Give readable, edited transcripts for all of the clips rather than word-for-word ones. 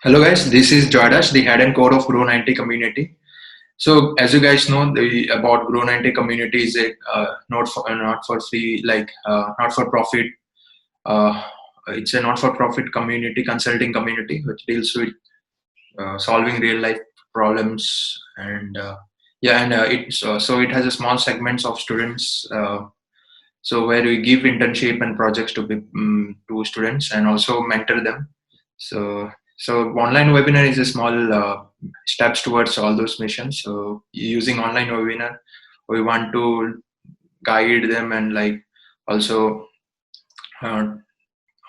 Hello guys, this is Joydash, the head and core of Grow90 community. So as you guys know, about Grow90 community is a not for free, not for profit. Uh, it's a not for profit community, consulting community, which deals with solving real life problems and so it has a small segments of students. So where we give internship and projects to students and also mentor them. So online webinar is a small steps towards all those missions. So using online webinar, we want to guide them and also uh,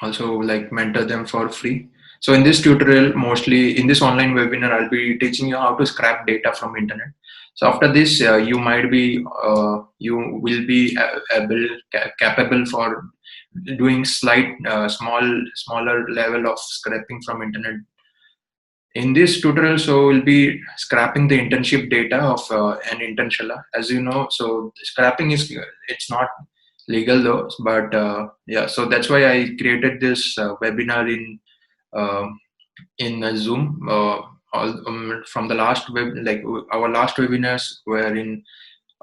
also mentor them for free. So in this tutorial, mostly in this online webinar, I'll be teaching you how to scrap data from internet. So after this, you will be capable for doing smaller level of scraping from internet. In this tutorial, so we'll be scrapping the internship data of an internship. As you know, so scrapping it's not legal though, but yeah, so that's why I created this webinar um Zoom. From the last our last webinars were in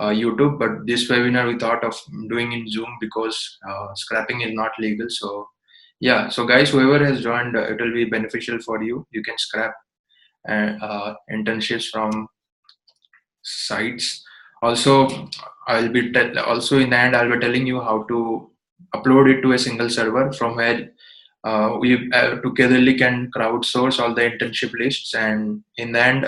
YouTube, but this webinar we thought of doing in Zoom because scrapping is not legal. So yeah, so guys, whoever has joined, it will be beneficial for you. You can scrap internships from sites. Also, also in the end I'll be telling you how to upload it to a single server from where we togetherly can crowdsource all the internship lists, and in the end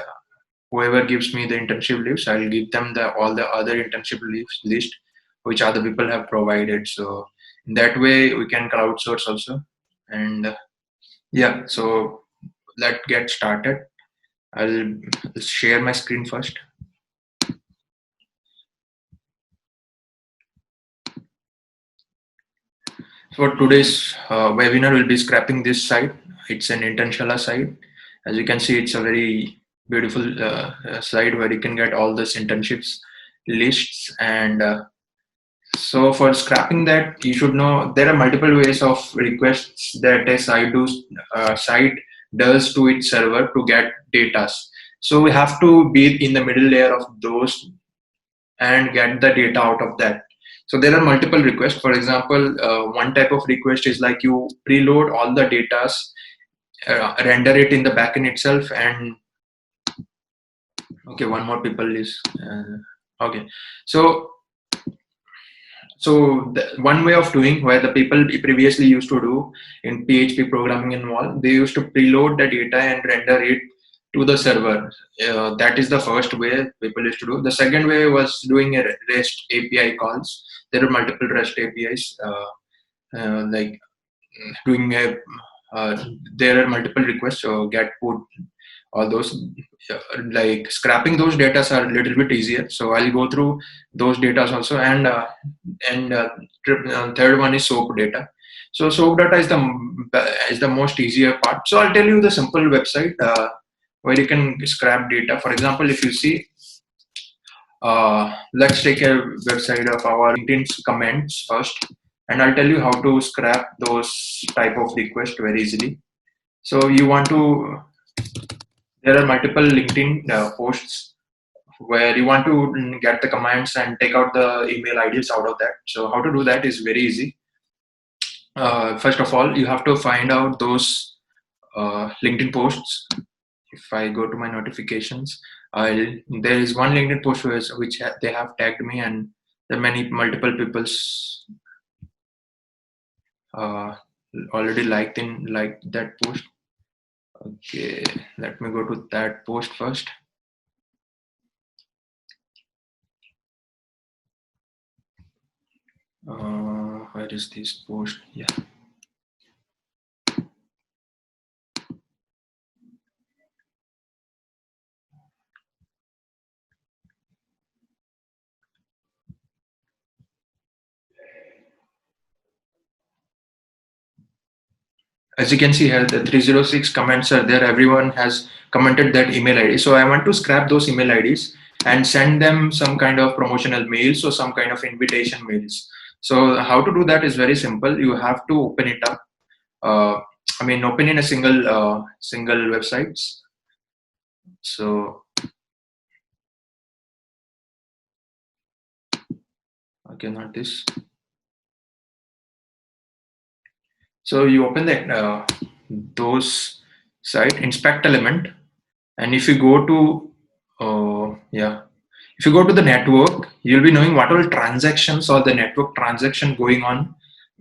whoever gives me the internship lists, I'll give them all the other internship list which other people have provided. So in that way we can crowdsource also. And yeah, so let's get started. I'll share my screen first. For today's webinar, we'll be scrapping this site. It's an Internshala site. As you can see, it's a very beautiful site where you can get all these internships lists. And so for scrapping that, you should know there are multiple ways of requests that a site does to its server to get data. So we have to be in the middle layer of those and get the data out of that. So there are multiple requests. For example, one type of request is like you preload all the data, render it in the backend itself, and okay, one more people is okay. So one way of doing where the people previously used to do in PHP programming and all, they used to preload the data and render it to the server. That is the first way people used to do. The second way was doing a REST API calls. There are multiple REST APIs. Like doing a there are multiple requests, so get put all those. Like scrapping those data are a little bit easier, so I'll go through those data also. And third one is SOAP data. So SOAP data is the most easier part. So I'll tell you the simple website where you can scrap data. For example, if you see, let's take a website of our LinkedIn comments first, and I'll tell you how to scrap those type of requests very easily. So you want to, there are multiple LinkedIn posts where you want to get the commands and take out the email IDs out of that. So how to do that is very easy. First of all, you have to find out those LinkedIn posts. If I go to my notifications, there is one LinkedIn post which they have tagged me, and there are multiple people's already liked that post. Okay, let me go to that post first. Where is this post? Yeah. As you can see here, the 306 comments are there. Everyone has commented that email ID. So I want to scrap those email IDs and send them some kind of promotional mails or some kind of invitation mails. So how to do that is very simple. You have to open it up. I mean, open in a single websites. So okay, not this. So you open the those site, inspect element, and if you go to yeah, if you go to the network, you'll be knowing what all transactions or the network transaction going on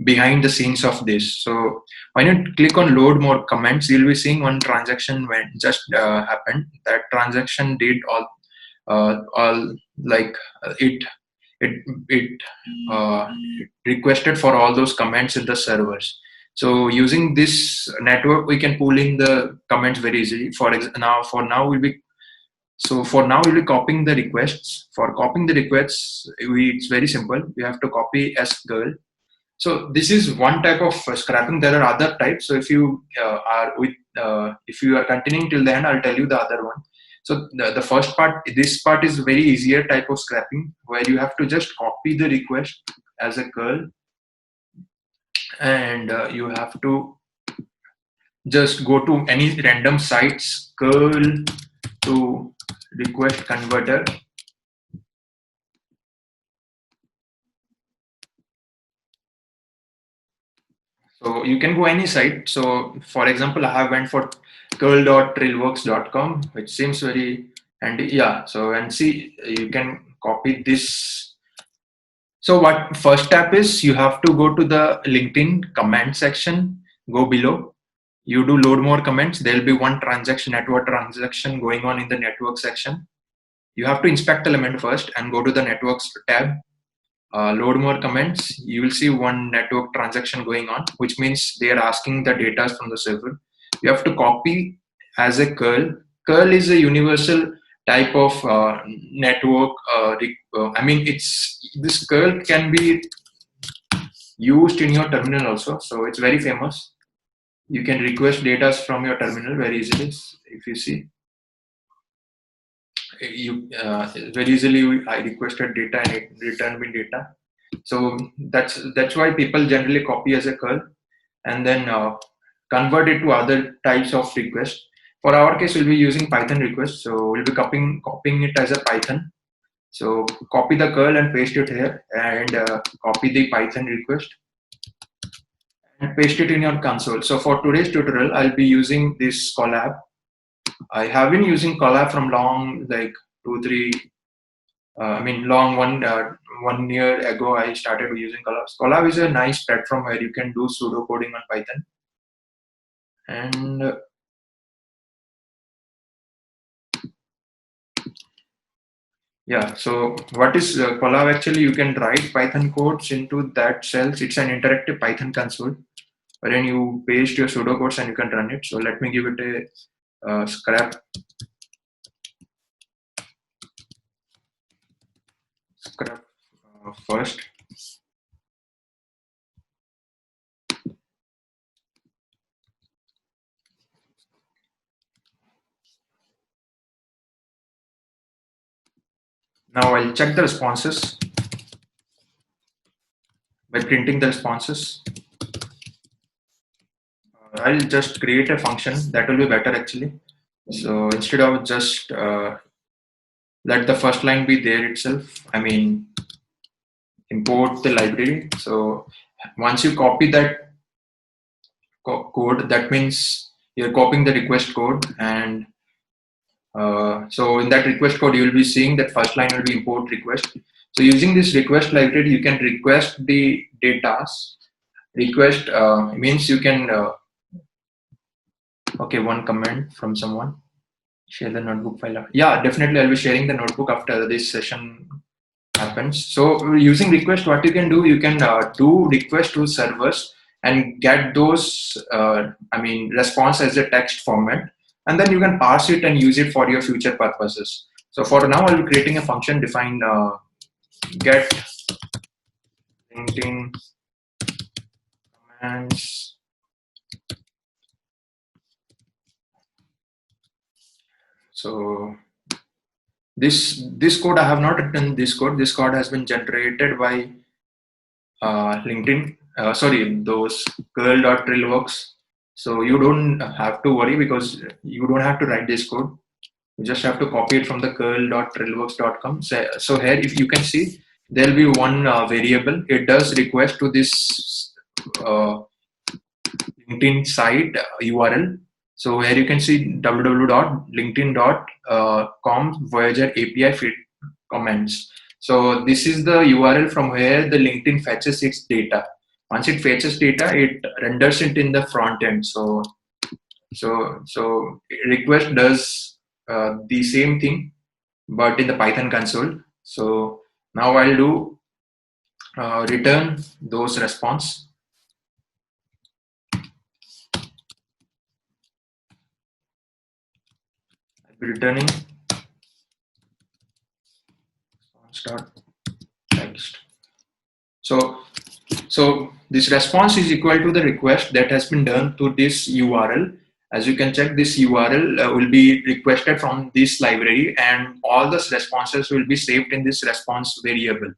behind the scenes of this. So when you click on load more comments, you'll be seeing one transaction when just happened. That transaction did all like it it requested for all those comments in the servers. So using this network, we can pull in the comments very easily. For now we'll be copying the requests. For copying the requests, it's very simple. We have to copy as girl. So this is one type of scrapping. There are other types. So if you are continuing till the end, I'll tell you the other one. So the first part, this part is very easier type of scrapping, where you have to just copy the request as a curl, and you have to just go to any random sites, curl to request converter. So you can go any site. So for example, I have went for curl.trillworks.com, which seems very handy. Yeah. So and see, you can copy this. So what first step is, you have to go to the LinkedIn comment section, go below. You do load more comments. There'll be one transaction, network transaction going on in the network section. You have to inspect element first and go to the networks tab. Load more comments, you will see one network transaction going on, which means they are asking the data from the server. You have to copy as a curl. Curl is a universal type of network. I mean, this curl can be used in your terminal also, so it's very famous. You can request data from your terminal very easily. If you see, you very easily I requested data and it returned me data. So that's why people generally copy as a curl and then convert it to other types of requests. For our case, we'll be using Python request, so we'll be copying it as a Python. So copy the curl and paste it here, and copy the Python request and paste it in your console. So for today's tutorial, I'll be using this Colab. I have been using Colab from long, like 2-3 I mean, long 1 year ago, I started using Colab. Colab is a nice platform where you can do pseudo coding on Python. And yeah, so what is Colab actually? You can write Python codes into that cells. It's an interactive Python console wherein you paste your pseudo codes and you can run it. So let me give it a scrap first. Now I'll check the responses by printing the responses. I'll just create a function that will be better actually. So instead of just let the first line be there itself, I mean, import the library. So once you copy that code, that means you're copying the request code, and so in that request code, you will be seeing that first line will be import request. So using this request library, you can request the data. Request means you can okay, one comment from someone. Share the notebook file. Yeah, definitely I'll be sharing the notebook after this session happens. So using request, what you can do, you can do request to servers and get those I mean response as a text format, and then you can parse it and use it for your future purposes. So for now, I'll be creating a function defined get LinkedIn commands. So this code, I have not written this code. This code has been generated by LinkedIn. Sorry, those curl.trillworks. So you don't have to worry because you don't have to write this code. You just have to copy it from the curl.trailworks.com. So here, if you can see, there'll be one variable. It does request to this LinkedIn site URL. So here you can see www.linkedin.com Voyager API feed comments. So this is the URL from where the LinkedIn fetches its data. Once it fetches data, it renders it in the front end. So request does the same thing, but in the Python console. So now I'll do return those response. I'll be returning start text. So this response is equal to the request that has been done to this URL. As you can check, this URL will be requested from this library, and all the responses will be saved in this response variable.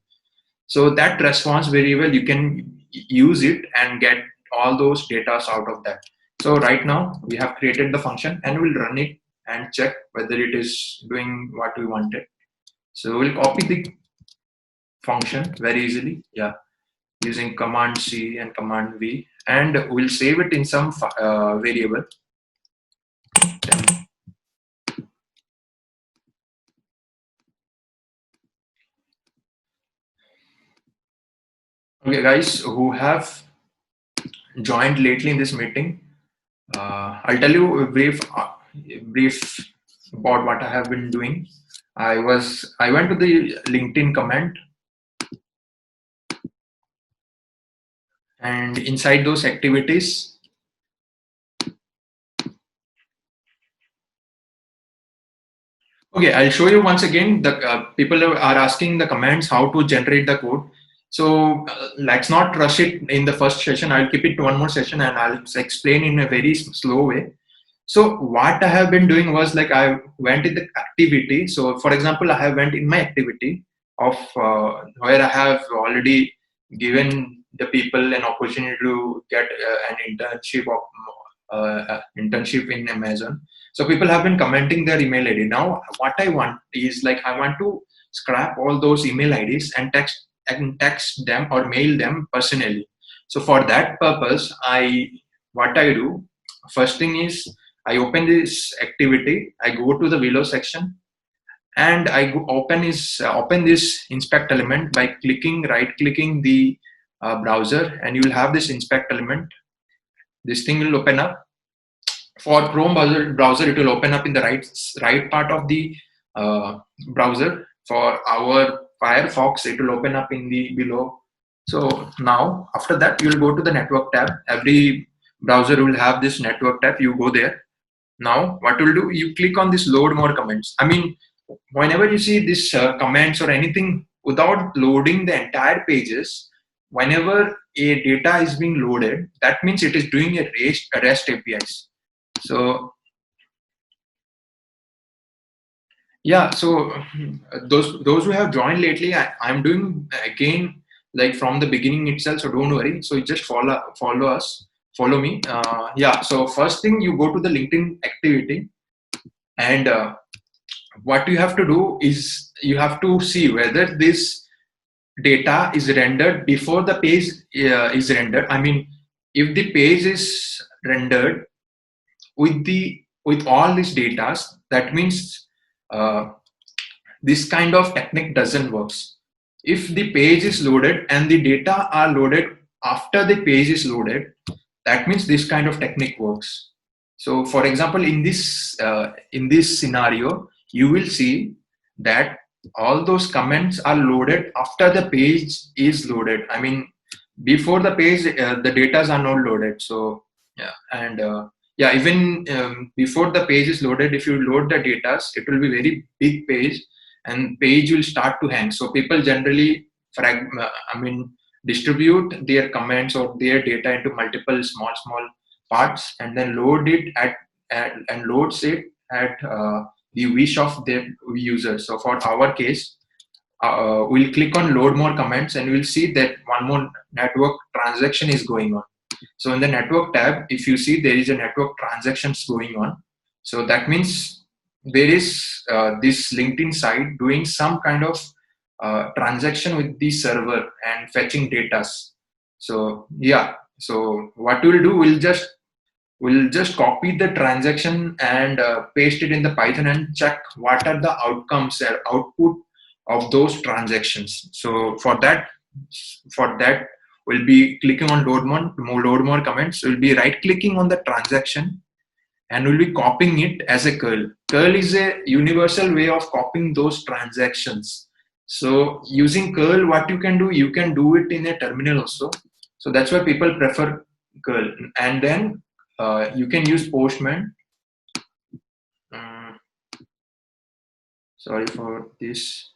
So that response variable, you can use it and get all those data out of that. So right now we have created the function and we'll run it and check whether it is doing what we wanted. So we'll copy the function very easily. Yeah. Using command C and command V, and we'll save it in some variable. Okay, guys who have joined lately in this meeting, I'll tell you a brief about what I have been doing. I went to the LinkedIn comment, and inside those activities, okay, I'll show you once again. The people are asking the comments how to generate the code. So let's not rush it in the first session. I'll keep it to one more session and I'll explain in a very slow way. So what I have been doing was like I went in the activity. So for example, I have went in my activity of where I have already given the people an opportunity to get an internship in Amazon. So people have been commenting their email ID. Now what I want is like I want to scrap all those email IDs and text them or mail them personally. So for that purpose, what I do first thing is I open this activity. I go to the below section and I open this inspect element by right clicking the browser, and you will have this inspect element. This thing will open up. For Chrome browser, it will open up in the right part of the browser. For our Firefox, it will open up in the below. So now after that, you will go to the network tab. Every browser will have this network tab. You go there. Now what will do? You click on this load more comments. I mean, whenever you see this comments or anything without loading the entire pages, whenever a data is being loaded, that means it is doing a REST APIs. So yeah, so those who have joined lately, I'm doing again like from the beginning itself. So don't worry. So you just follow me. Yeah. So first thing, you go to the LinkedIn activity, and what you have to do is you have to see whether this data is rendered before the page is rendered. I mean, if the page is rendered with all these data, that means this kind of technique doesn't work. If the page is loaded and the data are loaded after the page is loaded, that means this kind of technique works. So for example, in this scenario, you will see that all those comments are loaded after the page is loaded. I mean, before the page, the data are not loaded. So yeah, and yeah, even before the page is loaded, if you load the data, it will be very big page, and page will start to hang. So people generally distribute their comments or their data into multiple small parts and then load it and loads it at the wish of their user. So for our case, we'll click on load more comments and we'll see that one more network transaction is going on. So in the network tab, if you see, there is a network transactions going on. So that means there is this LinkedIn site doing some kind of transaction with the server and fetching data. So yeah, so what we'll do, we'll just copy the transaction and paste it in the Python and check what are the outcomes or output of those transactions. So for that we'll be clicking on load more comments. We'll be right clicking on the transaction and we'll be copying it as a curl. Curl is a universal way of copying those transactions. So using curl, what you can do it in a terminal also. So that's why people prefer curl. And then you can use Postman. Sorry for this.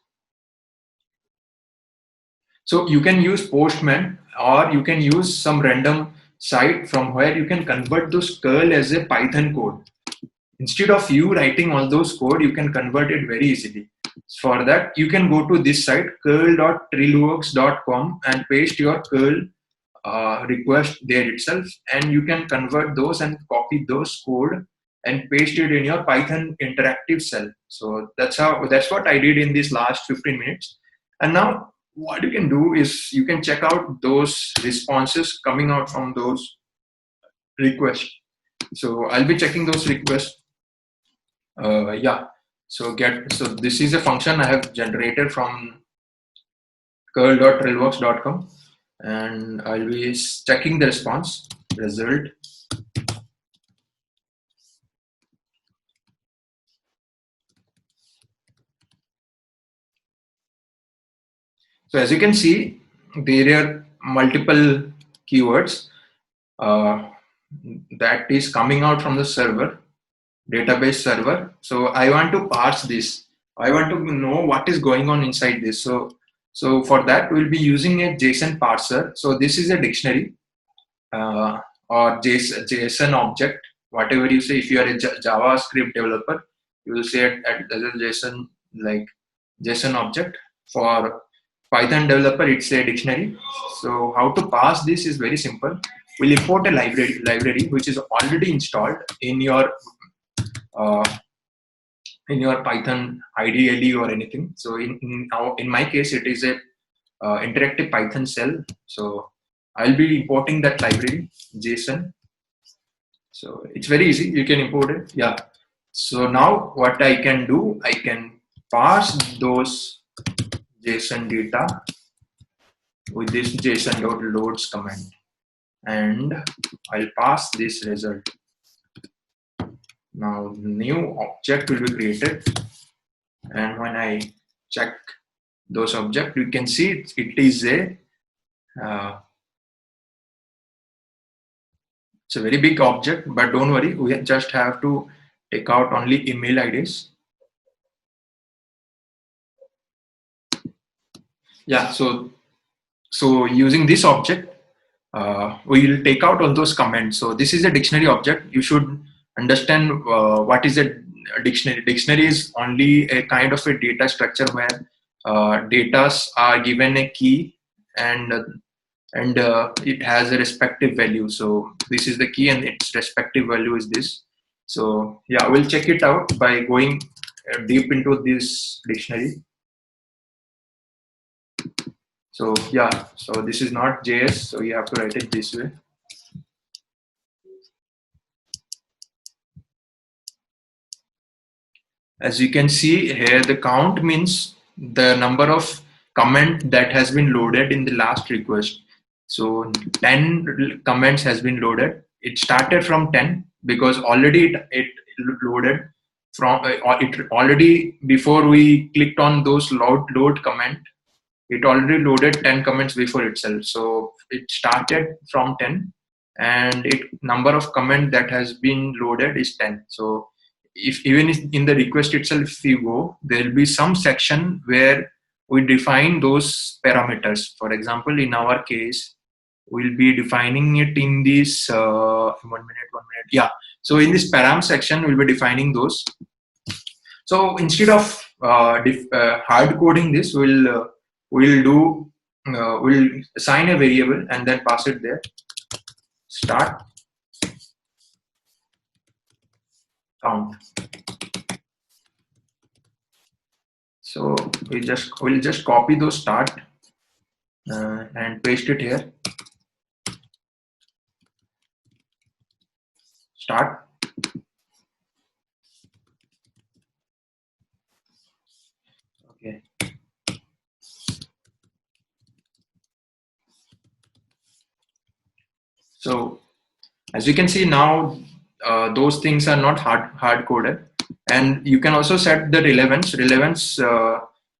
So you can use Postman, or you can use some random site from where you can convert those curl as a Python code. Instead of you writing all those code, you can convert it very easily. For that, you can go to this site, curl.trillworks.com, and paste your curl request there itself, and you can convert those and copy those code and paste it in your Python interactive cell. So that's what I did in this last 15 minutes. And now what you can do is you can check out those responses coming out from those requests. So I'll be checking those requests. Yeah. So this is a function I have generated from curl.trillworks.com, and I'll be checking the response result. So as you can see, there are multiple keywords that is coming out from the server, database server. So I want to parse this. I want to know what is going on inside this. So for that, we'll be using a JSON parser. So this is a dictionary or JSON object, whatever you say. If you are a JavaScript developer, you will say it as a JSON, like JSON object. For Python developer, it's a dictionary. So how to parse this is very simple. We'll import a library which is already installed in your Python IDLE or anything. So in my case, it is a interactive Python cell. So I'll be importing that library JSON. So it's very easy. You can import it. Yeah. So now what I can do, I can parse those JSON data with this JSON.loads command, and I'll pass this result. Now new object will be created, and when I check those objects, you can see it is a it's a very big object, but don't worry, we just have to take out only email IDs. Yeah, so using this object, we will take out all those comments. So this is a dictionary object. You should understand what is a dictionary. Dictionary is only a kind of a data structure where data are given a key and it has a respective value. So this is the key and its respective value is this. So yeah, we'll check it out by going deep into this dictionary. So yeah, so this is not JS, so you have to write it this way. As you can see here, the count means the number of comment that has been loaded in the last request. So 10 comments has been loaded. It started from 10 because already it loaded from it already before we clicked on those load comment. It already loaded 10 comments before itself. So it started from 10 and number of comment that has been loaded is 10. So if even in the request itself, if you go, there will be some section where we define those parameters. For example, in our case, we'll be defining it in this 1 minute. Yeah. So in this param section, we'll be defining those. So instead of hard coding this, we'll assign a variable and then pass it there. start, count. So we'll just copy those start and paste it here. Start. Okay. So as you can see now, those things are not hard coded, and you can also set the relevance.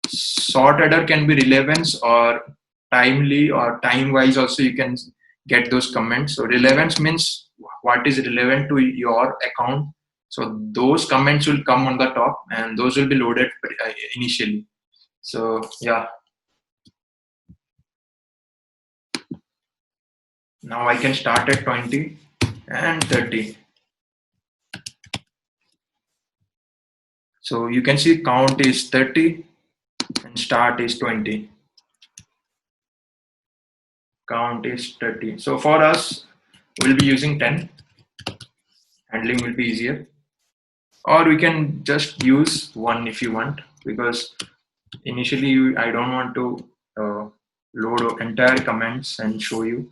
Sort order can be relevance or timely or time wise. Also, you can get those comments. So relevance means what is relevant to your account. So those comments will come on the top, and those will be loaded initially. So yeah, now I can start at 20 and 30. So you can see count is 30 and start is 20. Count is 30. So for us, we'll be using 10. Handling will be easier. Or we can just use 1 if you want, because initially I don't want to load entire comments and show you.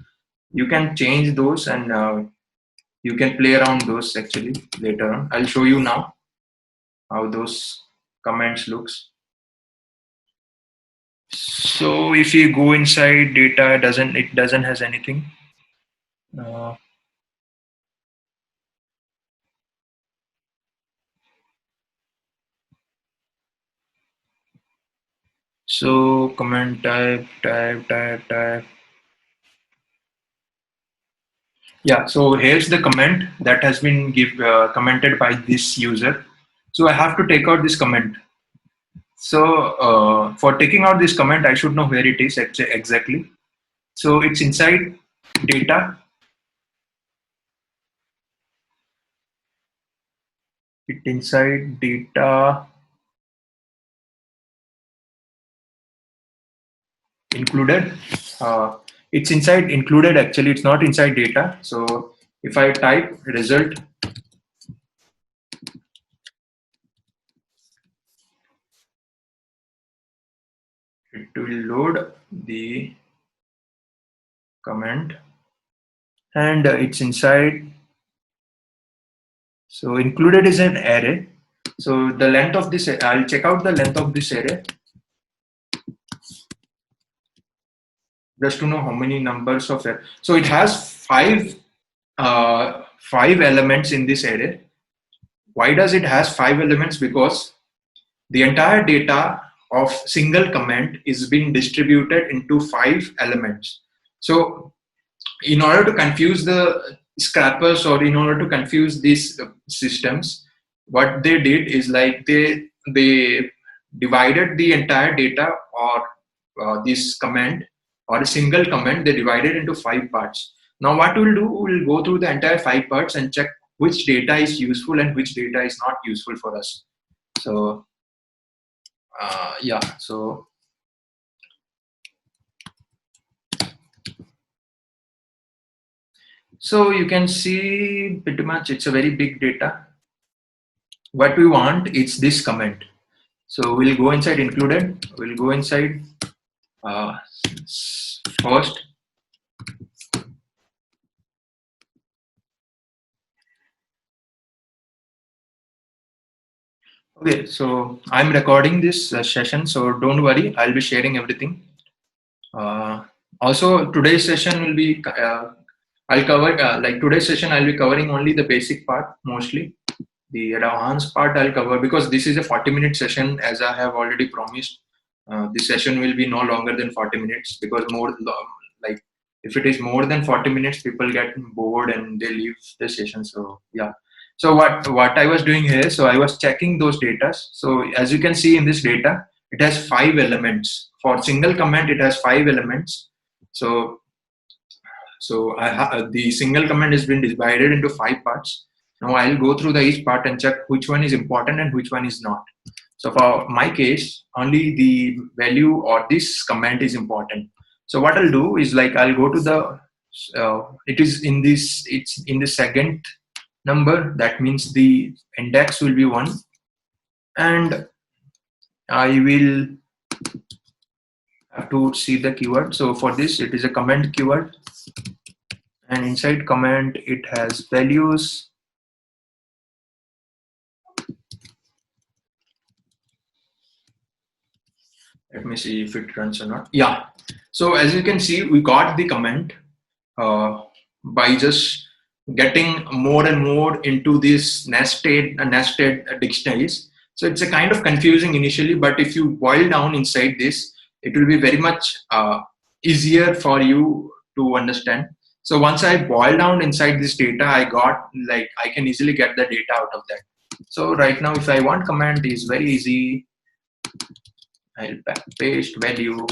You can change those, and you can play around those actually later on. I'll show you now how those comments looks. So if you go inside data, it doesn't has anything. Uh, so comment type. Yeah, so here's the comment that has been commented by this user. So I have to take out this comment. So for taking out this comment, I should know where it is exactly. So it's inside data. It inside data included. It's inside included actually. It's not inside data. So if I type result, it will load the comment, and it's inside. So included is an array. So the length of this, I'll check out the length of this array just to know how many numbers of it. So it has five elements in this array. Why does it has 5 elements? Because the entire data of single comment is being distributed into 5 elements. So in order to confuse the scrappers, or in order to confuse these systems, what they did is like they divided the entire data, or this comment or a single comment, they divided into 5 parts. Now what we'll do, we'll go through the entire 5 parts and check which data is useful and which data is not useful for us. So yeah, so you can see pretty much it's a very big data. What we want is this comment. So we'll go inside included. We'll go inside first. Okay, so I'm recording this session, so don't worry, I'll be sharing everything. Also, today's session will be, I'll cover, like today's session, I'll be covering only the basic part mostly. The advanced part I'll cover, because this is a 40-minute session, as I have already promised. This session will be no longer than 40 minutes, because like if it is more than 40 minutes, people get bored and they leave the session. So yeah. So what I was doing here, so I was checking those data. So as you can see in this data, it has 5 elements. For single comment, it has 5 elements. So the single comment has been divided into 5 parts. Now I'll go through each part and check which one is important and which one is not. So for my case, only the value or this comment is important. So what I'll do is like I'll go to the it is in this, it's in the second number. That means the index will be 1, and I will have to see the keyword. So for this, it is a comment keyword, and inside comment it has values. Let me see if it runs or not. Yeah. So as you can see, we got the comment by just getting more and more into these nested dictionaries. So it's a kind of confusing initially, but if you boil down inside this, it will be very much easier for you to understand. So once I boil down inside this data, I got, like, I can easily get the data out of that. So right now, if I want comment, is very easy. I'll paste value.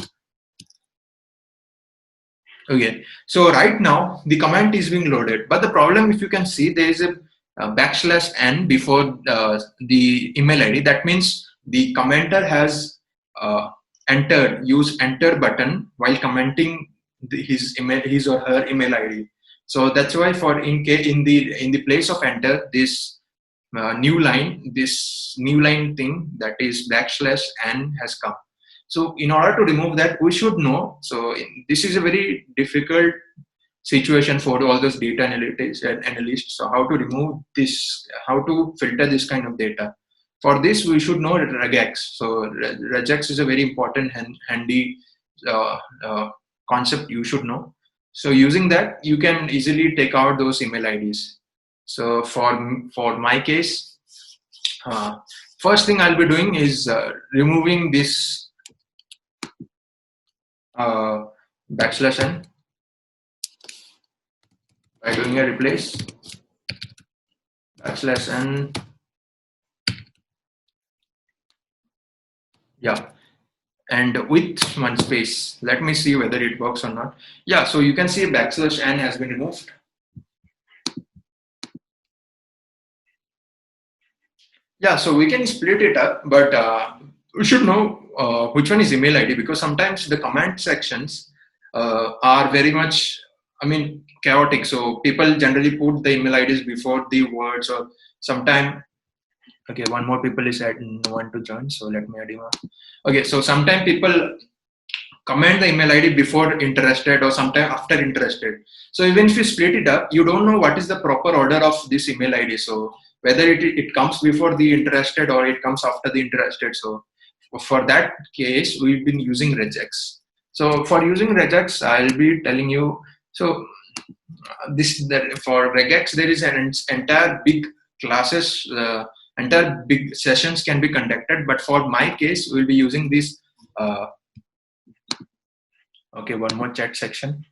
Okay, so right now the comment is being loaded, but the problem, if you can see, there is a backslash n before the email ID. That means the commenter has used enter button while commenting his email, his or her email ID. So that's why for in the place of enter, this new line thing, that is backslash n, has come. So in order to remove that, we should know. So this is a very difficult situation for all those data analysts. So how to remove this, how to filter this kind of data. For this, we should know regex. So regex is a very important handy concept you should know. So using that, you can easily take out those email IDs. So for my case, first thing I'll be doing is removing this backslash n by doing a replace backslash n. Yeah, and with one space. Let me see whether it works or not. Yeah, so you can see backslash n has been removed. Yeah, so we can split it up, but we should know which one is email ID, because sometimes the comment sections are very much, I mean, chaotic. So people generally put the email IDs before the words, or sometime. Okay, one more people is want to join, so let me add him up. Okay, so sometimes people comment the email ID before interested, or sometime after interested. So even if you split it up, you don't know what is the proper order of this email ID. So whether it comes before the interested or it comes after the interested. So for that case, we've been using regex. So for using regex, I'll be telling you. So for regex, there is an entire big classes, entire big sessions can be conducted. But for my case, we'll be using this. Okay, one more chat section.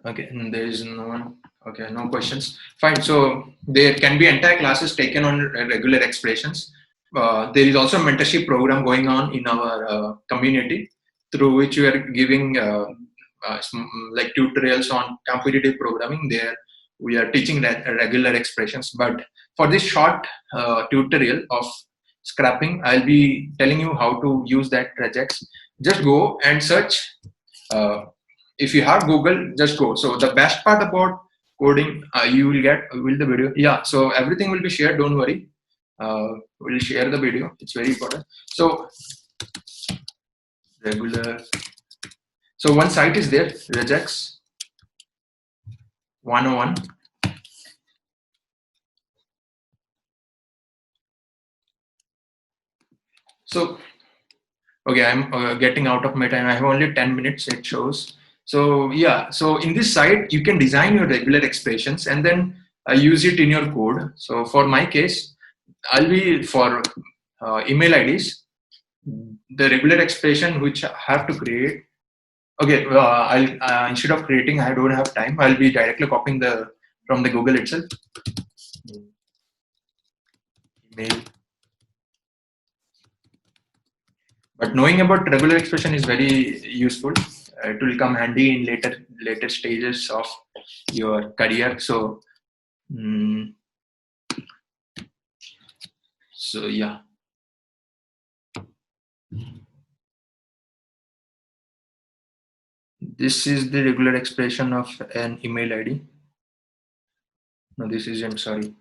Okay, and there is no one. Okay, no questions. Fine. So there can be entire classes taken on regular expressions. There is also a mentorship program going on in our community, through which we are giving like tutorials on competitive programming. There we are teaching regular expressions. But for this short tutorial of scrapping, I'll be telling you how to use that regex. Just go and search. If you have Google, just go. So the best part about coding, you will get the video. Yeah, so everything will be shared. Don't worry. We'll share the video. It's very important. So regular. So one site is there, regex 101. So okay, I'm getting out of my time. I have only 10 minutes. It shows. So yeah, so in this site, you can design your regular expressions and then use it in your code. So for my case, I'll be for email IDs, the regular expression which I have to create. Okay, I'll instead of creating, I don't have time. I'll be directly copying from the Google itself. Email. But knowing about regular expression is very useful. It will come handy in later stages of your career. So, so yeah. This is the regular expression of an email ID. No, this isn't, sorry.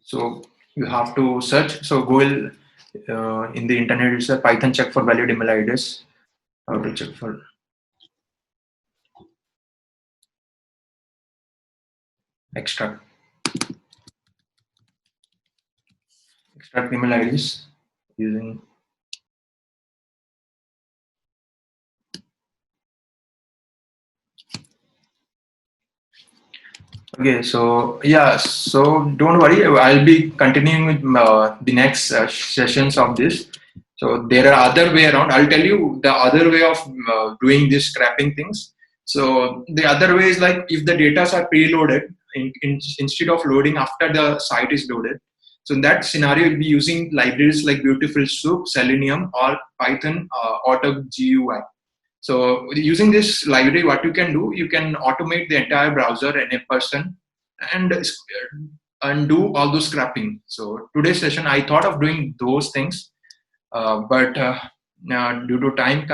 So you have to search. So Google in the internet, it's a Python check for valid email IDs. How to check for extract email IDs using. Okay, so yeah, so don't worry, I'll be continuing with the next sessions of this. So there are other way around. I'll tell you the other way of doing this scrapping things. So the other way is like if the data are preloaded instead of loading after the site is loaded. So in that scenario, you'll be using libraries like Beautiful Soup, Selenium, or Python Auto GUI. So using this library, what you can do, you can automate the entire browser and a person and do all those scrapping. So today's session, I thought of doing those things, but due to time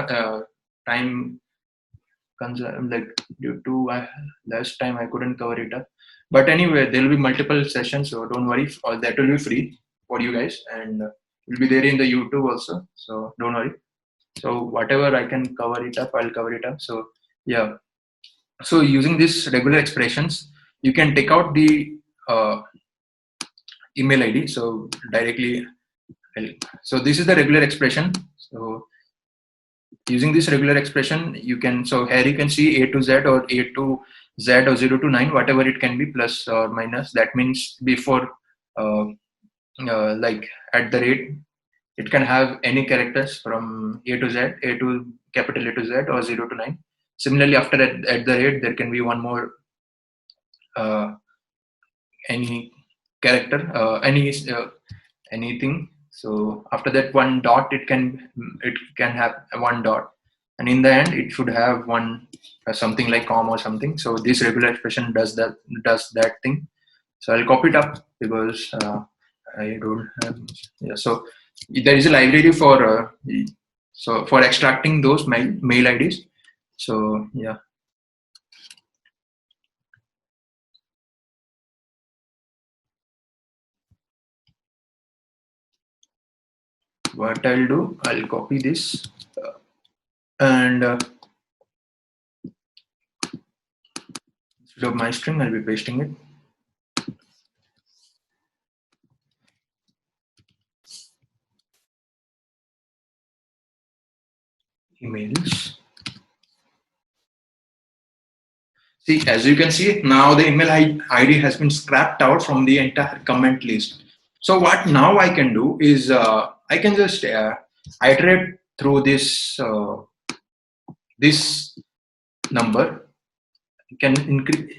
like due to last time I couldn't cover it up. But anyway, there will be multiple sessions, so don't worry. That will be free for you guys, and will be there in the YouTube also. So don't worry. So whatever I can cover it up, I'll cover it up. So yeah. So using these regular expressions, you can take out the email ID. So directly, so this is the regular expression. So using this regular expression, you can, so here you can see A to Z or A to Z or 0 to 9, whatever it can be, plus or minus. That means before, like at the rate, it can have any characters from A to Z, A to capital A to Z, or 0 to 9. Similarly, after at the rate, there can be one more any character, anything. So after that one dot, it can have one dot, and in the end, it should have one something like comma or something. So this regular expression does that thing. So I'll copy it up because I don't have. Yeah. So there is a library for for extracting those mail IDs. So yeah. What I'll do, I'll copy this and instead of my string, I'll be pasting it. Emails. See, as you can see, now the email ID has been scrapped out from the entire comment list. So what now I can do is I can just iterate through this this number.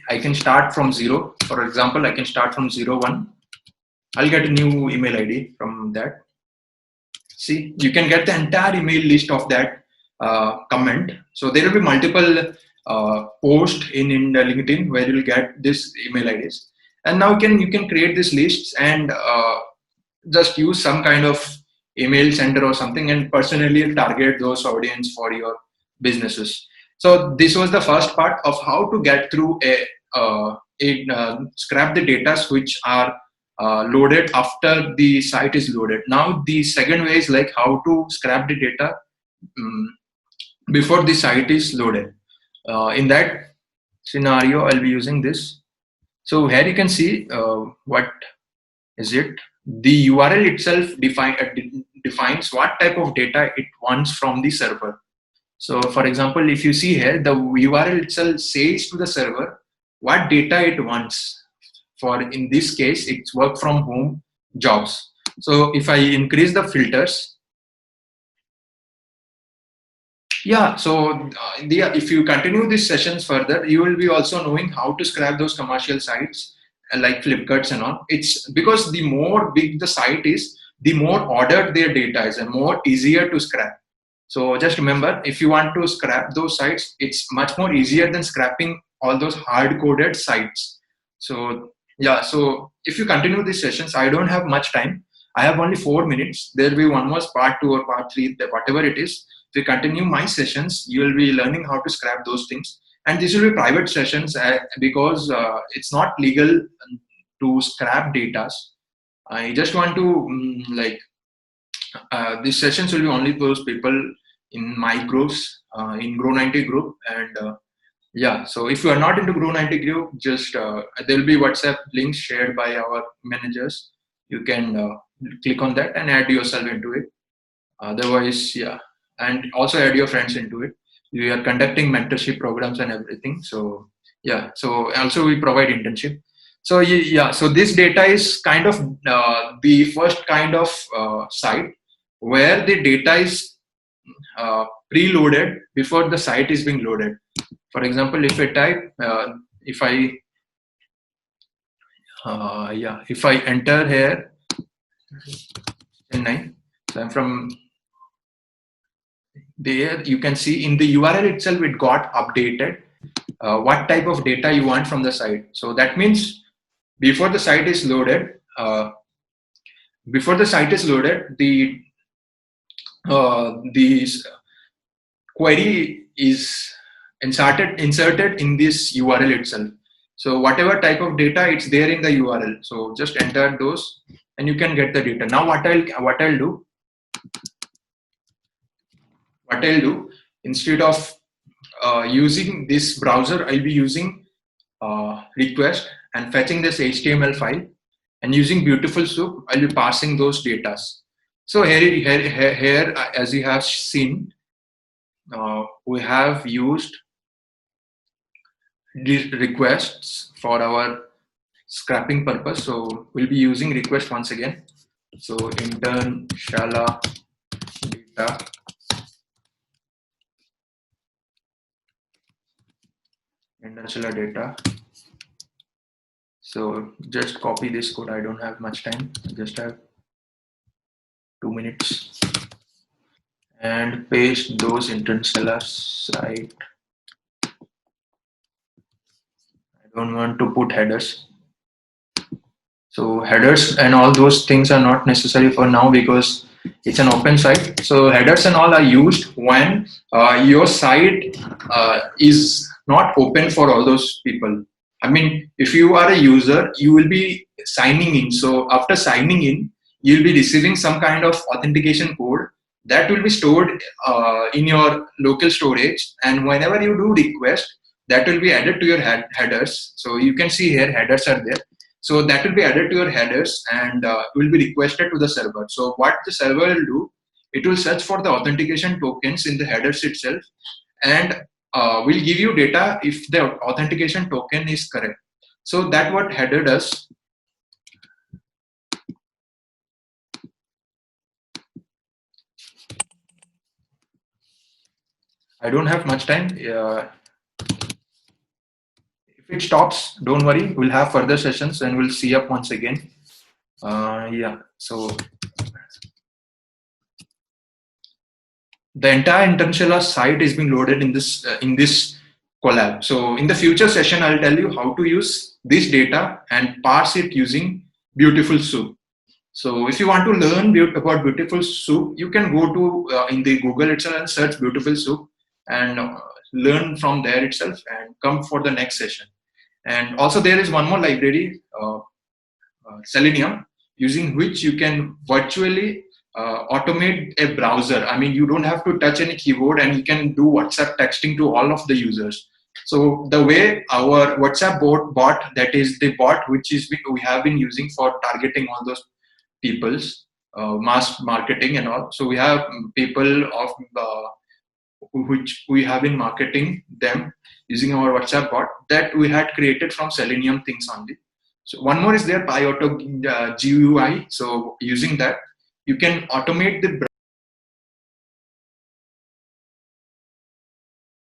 I can start from 0. For example, I can start from 0, 1. I'll get a new email ID from that. See, you can get the entire email list of that comment. So there will be multiple posts in the LinkedIn where you'll get this email IDs. And now you can create these lists and just use some kind of email sender or something and personally target those audience for your businesses. So this was the first part of how to get through scrap the data which are loaded after the site is loaded. Now the second way is like how to scrap the data before the site is loaded. In that scenario, I'll be using this. So here you can see what is it. The URL itself defines what type of data it wants from the server. So for example, if you see here, the URL itself says to the server what data it wants. For in this case, it's work from home jobs. So if I increase the filters, yeah, so if you continue these sessions further, you will be also knowing how to scrap those commercial sites like Flipkarts and all. It's because the more big the site is, the more ordered their data is and more easier to scrap. So just remember, if you want to scrap those sites, it's much more easier than scrapping all those hard-coded sites. So yeah, so if you continue these sessions, I don't have much time. I have only 4 minutes. There'll be one more part two or part three, whatever it is. If you continue my sessions, you will be learning how to scrap those things. And these will be private sessions because it's not legal to scrap data. I just want to these sessions will be only those people in my groups, in Grow90 group, and yeah. So if you are not into Grow90 group, just there will be WhatsApp links shared by our managers. You can click on that and add yourself into it. Otherwise, yeah, and also add your friends into it. We are conducting mentorship programs and everything. So yeah, so also we provide internship. So yeah, so this data is kind of the first kind of site where the data is preloaded before the site is being loaded. For example, if I type, if I enter here, Chennai, so I'm from there, you can see in the URL itself, it got updated. What type of data you want from the site. So that means before the site is loaded, the query is inserted in this URL itself. So whatever type of data, it's there in the URL. So just enter those and you can get the data. Now what I'll do, instead of using this browser, I'll be using request and fetching this HTML file, and using Beautiful Soup, I'll be passing those data. So here as you have seen, we have used requests for our scrapping purpose. So we'll be using request once again. So intern shala data data. So just copy this code. I don't have much time. I just have 2 minutes. And paste those intern seller site. I don't want to put headers. So headers and all those things are not necessary for now because it's an open site. So headers and all are used when your site is not open for all those people. I mean, if you are a user, you will be signing in. So after signing in, you'll be receiving some kind of authentication code that will be stored in your local storage. And whenever you do request, that will be added to your headers. So you can see here headers are there. So that will be added to your headers and will be requested to the server. So what the server will do, it will search for the authentication tokens in the headers itself and will give you data if the authentication token is correct. So that what header does. I don't have much time. If it stops, don't worry. We'll have further sessions and we'll see up once again. Yeah. So the entire Internshella site is being loaded in this collab. So in the future session, I'll tell you how to use this data and parse it using Beautiful Soup. So if you want to learn about Beautiful Soup, you can go to in the Google itself and search Beautiful Soup and learn from there itself and come for the next session. And also there is one more library, Selenium, using which you can virtually automate a browser. I mean, you don't have to touch any keyboard and you can do WhatsApp texting to all of the users. So the way our WhatsApp bot, that is the bot which we have been using for targeting all those people's mass marketing and all. So we have people of which we have been marketing them using our WhatsApp bot that we had created from Selenium things only. So one more is there, PyAuto GUI. So using that, you can automate the